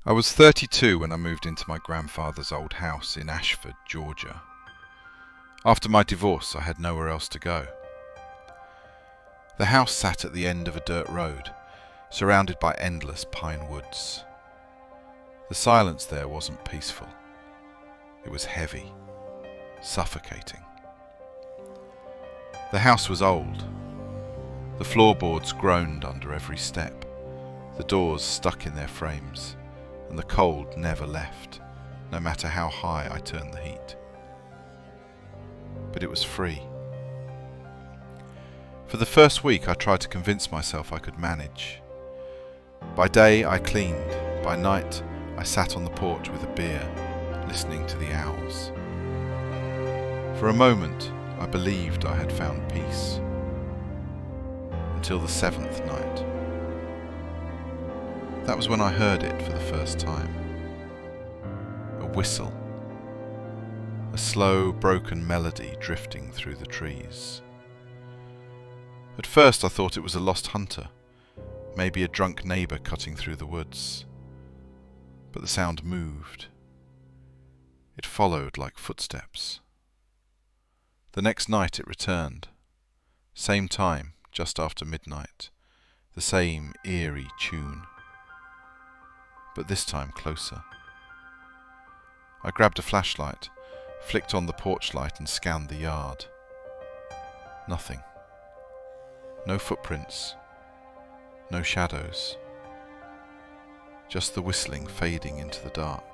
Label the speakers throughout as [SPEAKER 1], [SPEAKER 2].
[SPEAKER 1] I was 32 when I moved into my grandfather's old house in Ashford, Georgia. After my divorce, I had nowhere else to go. The house sat at the end of a dirt road, surrounded by endless pine woods. The silence there wasn't peaceful. It was heavy, suffocating. The house was old. The floorboards groaned under every step, the doors stuck in their frames, and the cold never left, no matter how high I turned the heat. But it was free. For the first week I tried to convince myself I could manage. By day I cleaned, by night I sat on the porch with a beer, listening to the owls. For a moment I believed I had found peace, until the seventh night. That was when I heard it for the first time. A whistle. A slow, broken melody drifting through the trees. At first I thought it was a lost hunter, maybe a drunk neighbour cutting through the woods. But the sound moved. It followed like footsteps. The next night it returned. Same time, just after midnight. The same eerie tune. But this time closer. I grabbed a flashlight, flicked on the porch light and scanned the yard. Nothing. No footprints. No shadows. Just the whistling fading into the dark.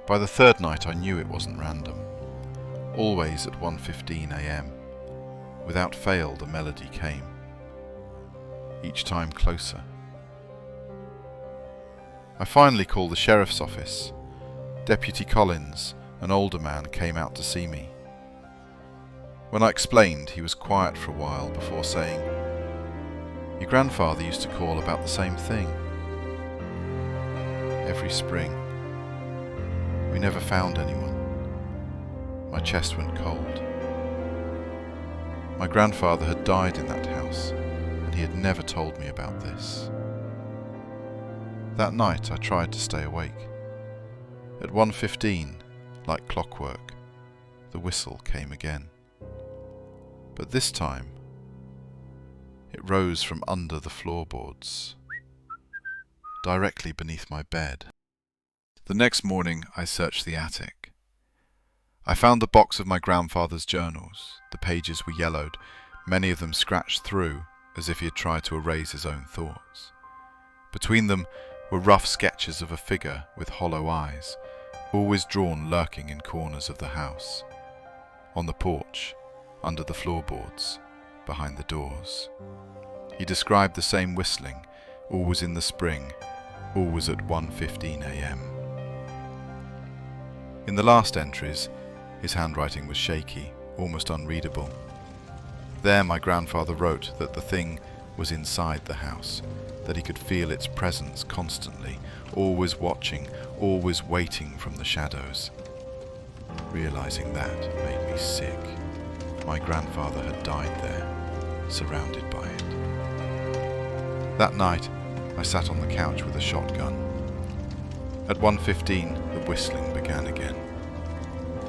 [SPEAKER 1] By the third night I knew it wasn't random. Always at 1:15 a.m. Without fail the melody came. Each time closer. I finally called the sheriff's office. Deputy Collins, an older man, came out to see me. When I explained, he was quiet for a while before saying, "Your grandfather used to call about the same thing. Every spring. We never found anyone." My chest went cold. My grandfather had died in that house, and he had never told me about this. That night I tried to stay awake. At 1:15, like clockwork, the whistle came again. But this time, it rose from under the floorboards, directly beneath my bed. The next morning I searched the attic. I found the box of my grandfather's journals. The pages were yellowed, many of them scratched through as if he had tried to erase his own thoughts. Between them were rough sketches of a figure with hollow eyes, always drawn lurking in corners of the house. On the porch, under the floorboards, behind the doors. He described the same whistling, always in the spring, always at 1:15 a.m. In the last entries, his handwriting was shaky, almost unreadable. There my grandfather wrote that the thing was inside the house, that he could feel its presence constantly, always watching, always waiting from the shadows. Realizing that made me sick. My grandfather had died there, surrounded by it. That night, I sat on the couch with a shotgun. At 1:15, the whistling began again.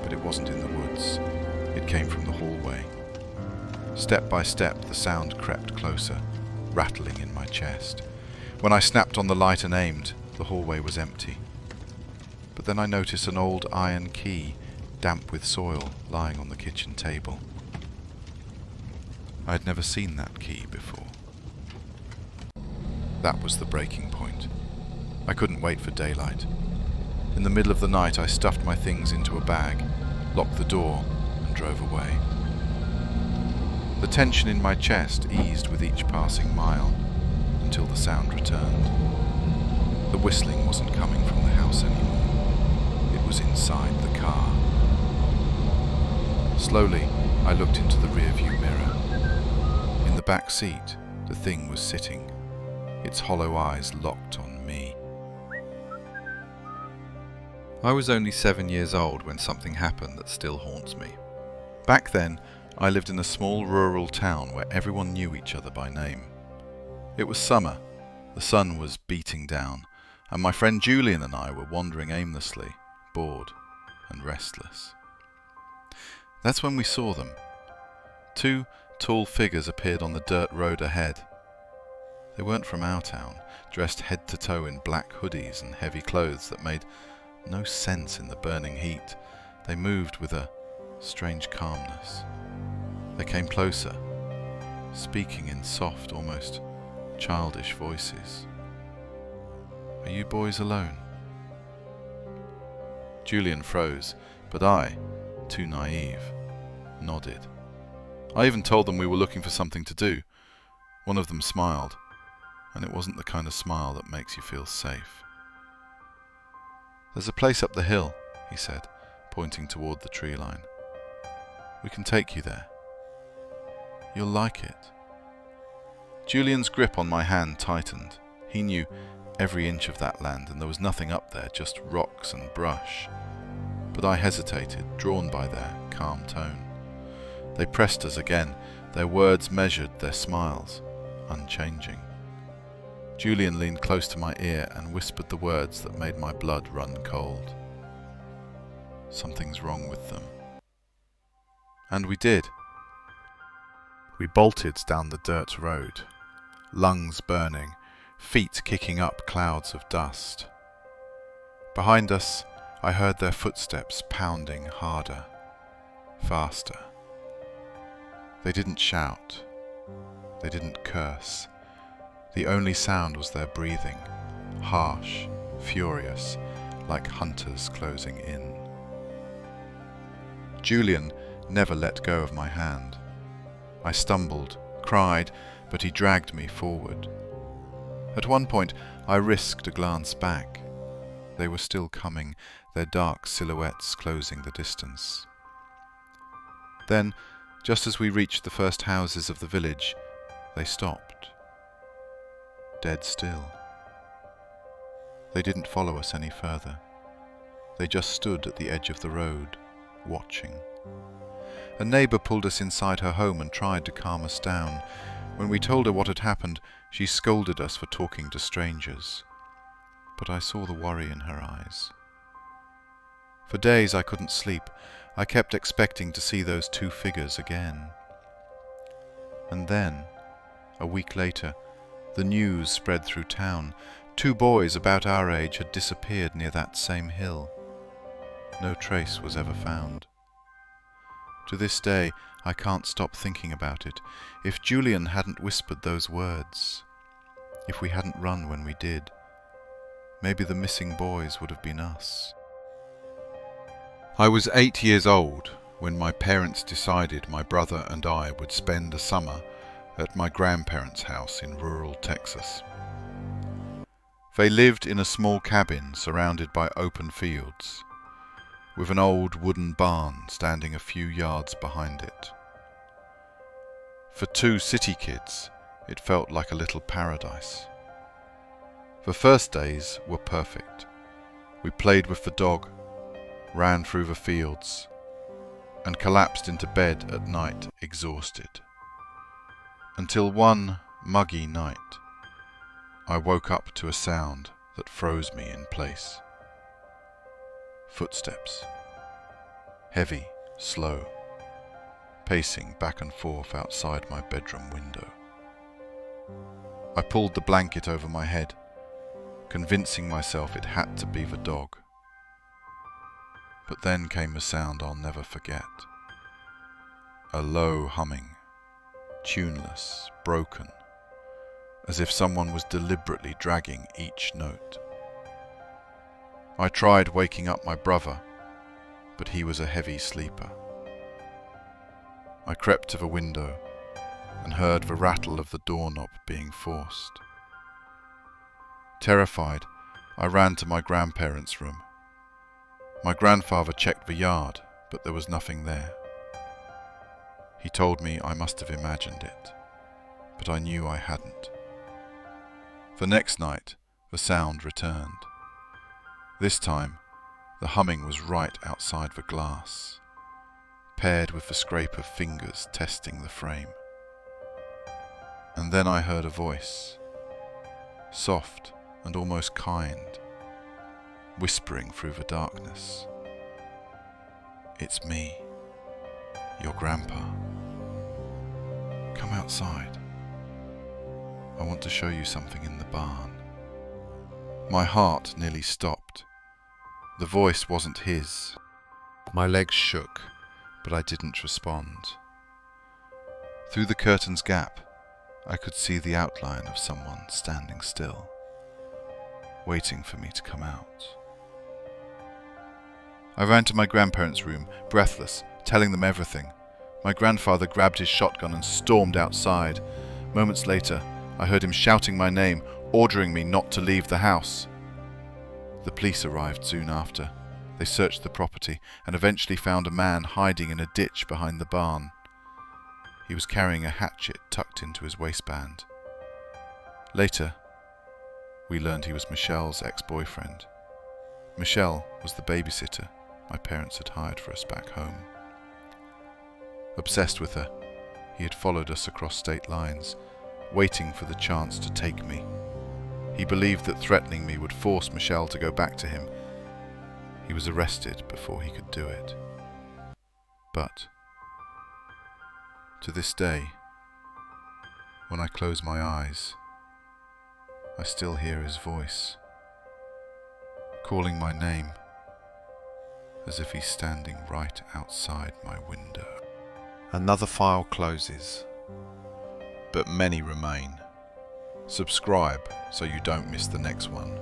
[SPEAKER 1] But it wasn't in the woods. It came from the hallway. Step by step, the sound crept closer, rattling in my chest. When I snapped on the light and aimed, the hallway was empty. But then I noticed an old iron key, damp with soil, lying on the kitchen table. I had never seen that key before. That was the breaking point. I couldn't wait for daylight. In the middle of the night, I stuffed my things into a bag, locked the door, and drove away. The tension in my chest eased with each passing mile, until the sound returned. The whistling wasn't coming from the house anymore. It was inside the car. Slowly, I looked into the rearview mirror. In the back seat, the thing was sitting, its hollow eyes locked on me. I was only 7 years old when something happened that still haunts me. Back then, I lived in a small rural town where everyone knew each other by name. It was summer. The sun was beating down. and my friend Julian and I were wandering aimlessly, bored and restless. That's when we saw them. Two tall figures appeared on the dirt road ahead. They weren't from our town, dressed head to toe in black hoodies and heavy clothes that made no sense in the burning heat. They moved with a strange calmness. They came closer, speaking in soft, almost childish voices. "Are you boys alone?" Julian froze, but I, too naive, nodded. I even told them we were looking for something to do. One of them smiled, and it wasn't the kind of smile that makes you feel safe. "There's a place up the hill," he said, pointing toward the tree line. "We can take you there. You'll like it." Julian's grip on my hand tightened. He knew every inch of that land, and there was nothing up there, just rocks and brush. But I hesitated, drawn by their calm tone. They pressed us again, their words measured, their smiles unchanging. Julian leaned close to my ear and whispered the words that made my blood run cold. "Something's wrong with them." And we did. We bolted down the dirt road, lungs burning, feet kicking up clouds of dust. Behind us, I heard their footsteps pounding harder, faster. They didn't shout. They didn't curse. The only sound was their breathing, harsh, furious, like hunters closing in. Julian never let go of my hand. I stumbled, cried, but he dragged me forward. At one point, I risked a glance back. They were still coming, their dark silhouettes closing the distance. Then, just as we reached the first houses of the village, they stopped. Dead still. They didn't follow us any further. They just stood at the edge of the road, watching. A neighbour pulled us inside her home and tried to calm us down. When we told her what had happened, she scolded us for talking to strangers. But I saw the worry in her eyes. For days I couldn't sleep. I kept expecting to see those two figures again. And then, a week later, the news spread through town. 2 boys about our age had disappeared near that same hill. No trace was ever found. To this day, I can't stop thinking about it. If Julian hadn't whispered those words, if we hadn't run when we did, maybe the missing boys would have been us. I was 8 years old when my parents decided my brother and I would spend a summer at my grandparents' house in rural Texas. They lived in a small cabin surrounded by open fields, with an old wooden barn standing a few yards behind it. For 2 city kids, it felt like a little paradise. The first days were perfect. We played with the dog, ran through the fields, and collapsed into bed at night exhausted. Until one muggy night, I woke up to a sound that froze me in place. Footsteps. Heavy, slow, pacing back and forth outside my bedroom window. I pulled the blanket over my head, convincing myself it had to be the dog. But then came a sound I'll never forget. A low humming, tuneless, broken, as if someone was deliberately dragging each note. I tried waking up my brother, but he was a heavy sleeper. I crept to the window and heard the rattle of the doorknob being forced. Terrified, I ran to my grandparents' room. My grandfather checked the yard, but there was nothing there. He told me I must have imagined it, but I knew I hadn't. The next night, the sound returned. This time, the humming was right outside the glass, paired with the scrape of fingers testing the frame. And then I heard a voice, soft and almost kind, whispering through the darkness. "It's me, your grandpa. Come outside. I want to show you something in the barn." My heart nearly stopped. The voice wasn't his. My legs shook, but I didn't respond. Through the curtain's gap, I could see the outline of someone standing still, waiting for me to come out. I ran to my grandparents' room, breathless, telling them everything. My grandfather grabbed his shotgun and stormed outside. Moments later, I heard him shouting my name, ordering me not to leave the house. The police arrived soon after. They searched the property and eventually found a man hiding in a ditch behind the barn. He was carrying a hatchet tucked into his waistband. Later, we learned he was Michelle's ex-boyfriend. Michelle was the babysitter my parents had hired for us back home. Obsessed with her, he had followed us across state lines, waiting for the chance to take me. He believed that threatening me would force Michelle to go back to him. He was arrested before he could do it. But to this day, when I close my eyes, I still hear his voice, calling my name, as if he's standing right outside my window. Another file closes, but many remain. Subscribe so you don't miss the next one.